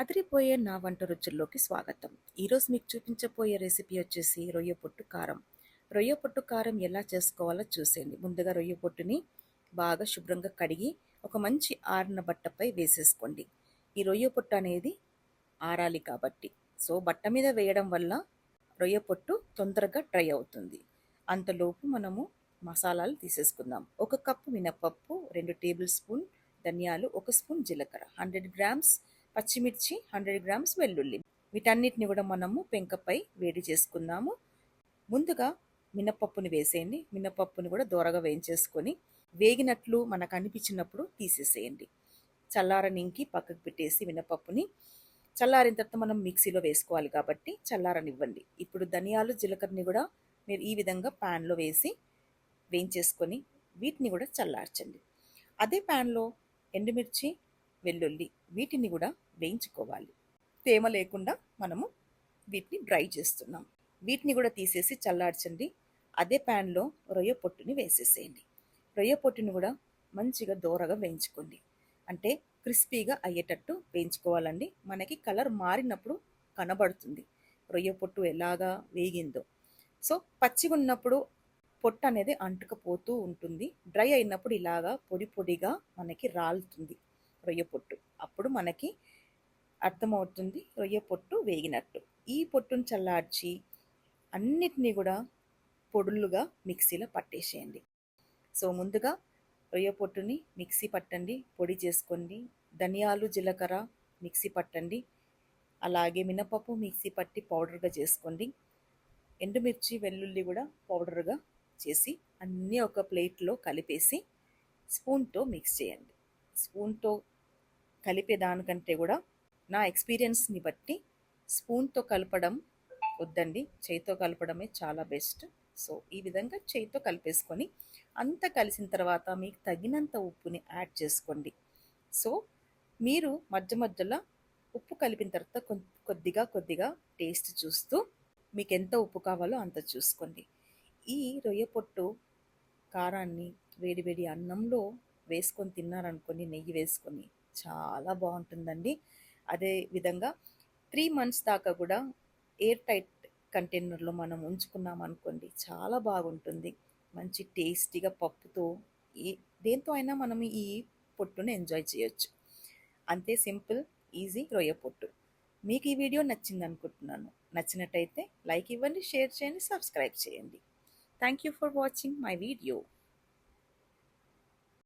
అదిరిపోయే నా వంట రుచుల్లోకి స్వాగతం. ఈరోజు మీకు చూపించబోయే రెసిపీ వచ్చేసి రొయ్య పొట్టు కారం. రొయ్య పొట్టు కారం ఎలా చేసుకోవాలో చూసేయండి. ముందుగా రొయ్య పొట్టుని బాగా శుభ్రంగా కడిగి ఒక మంచి ఆరిన బట్టపై వేసేసుకోండి. ఈ రొయ్య పొట్టు అనేది ఆరాలి కాబట్టి, సో బట్ట మీద వేయడం వల్ల రొయ్య పొట్టు తొందరగా డ్రై అవుతుంది. అంతలోపు మనము మసాలాలు తీసేసుకుందాం. 1 కప్పు మినపప్పు, 2 టేబుల్ స్పూన్ ధనియాలు, 1 స్పూన్ జీలకర్ర, 100 గ్రామ్స్ పచ్చిమిర్చి, 100 గ్రామ్స్ వెల్లుల్లి. వీటన్నిటిని కూడా మనము పెంకపై వేడి చేసుకుందాము. ముందుగా మినపప్పుని వేసేయండి. మినపప్పుని కూడా దోరగా వేయించేసుకొని వేగినట్లు మనకు అనిపించినప్పుడు తీసేసేయండి. చల్లారనింకి పక్కకు పెట్టేసి మినపప్పుని చల్లారిన తర్వాత మనం మిక్సీలో వేసుకోవాలి కాబట్టి చల్లారనివ్వండి. ఇప్పుడు ధనియాలు జీలకర్రని కూడా మీరు ఈ విధంగా ప్యాన్లో వేసి వేయించేసుకొని వీటిని కూడా చల్లార్చండి. అదే ప్యాన్లో ఎండుమిర్చి, వెల్లుల్లి వీటిని కూడా వేయించుకోవాలి. తేమ లేకుండా మనము వీటిని డ్రై చేస్తున్నాం. వీటిని కూడా తీసేసి చల్లార్చండి. అదే ప్యాన్లో రొయ్య పొట్టుని వేసేసేయండి. రొయ్య పొట్టుని కూడా మంచిగా దోరగా వేయించుకోండి. అంటే క్రిస్పీగా అయ్యేటట్టు వేయించుకోవాలండి. మనకి కలర్ మారినప్పుడు కనబడుతుంది రొయ్య పొట్టు ఎలాగా వేగిందో. సో పచ్చిగా ఉన్నప్పుడు పొట్టు అనేది అంటుకపోతూ ఉంటుంది. డ్రై అయినప్పుడు ఇలాగా పొడి పొడిగా మనకి రాలుతుంది రొయ్య పొట్టు. అప్పుడు మనకి అర్థమవుతుంది రొయ్య పొట్టు వేగినట్టు. ఈ పొట్టును చల్లార్చి అన్నిటినీ కూడా పొడులుగా మిక్సీలో పట్టేసేయండి. సో ముందుగా రొయ్య పొట్టుని మిక్సీ పట్టండి, పొడి చేసుకోండి. ధనియాలు జీలకర్ర మిక్సీ పట్టండి. అలాగే మినపప్పు మిక్సీ పట్టి పౌడర్గా చేసుకోండి. ఎండుమిర్చి వెల్లుల్లి కూడా పౌడర్గా చేసి అన్నీ ఒక ప్లేట్లో కలిపేసి స్పూన్తో మిక్స్ చేయండి. స్పూన్తో కలిపేదానికంటే కూడా నా ఎక్స్పీరియన్స్ని బట్టి స్పూన్తో కలపడం వద్దండి, చేయితో కలపడమే చాలా బెస్ట్. సో ఈ విధంగా చేయితో కలిపేసుకొని అంతా కలిసిన తర్వాత మీకు తగినంత ఉప్పుని యాడ్ చేసుకోండి. సో మీరు మధ్య మధ్యలో ఉప్పు కలిపిన తర్వాత కొద్దిగా కొద్దిగా టేస్ట్ చూస్తూ మీకు ఎంత ఉప్పు కావాలో అంత చూసుకోండి. ఈ రొయ్య పొట్టు కారాన్ని వేడి వేడి అన్నంలో వేసుకొని తిన్నారనుకోండి, నెయ్యి వేసుకొని చాలా బాగుంటుందండి. అదే విధంగా 3 months దాకా కూడా ఎయిర్ టైట్ కంటైనర్లో మనం ఉంచుకున్నాం అనుకోండి, చాలా బాగుంటుంది. మంచి టేస్టీగా పప్పుతో దేంతో అయినా మనం ఈ పొట్టును ఎంజాయ్ చేయొచ్చు. అంతే సింపుల్, ఈజీ రొయ్య పొట్టు. మీకు ఈ వీడియో నచ్చింది అనుకుంటున్నాను. నచ్చినట్టయితే లైక్ ఇవ్వండి, షేర్ చేయండి, సబ్స్క్రైబ్ చేయండి. Thank you for watching my video.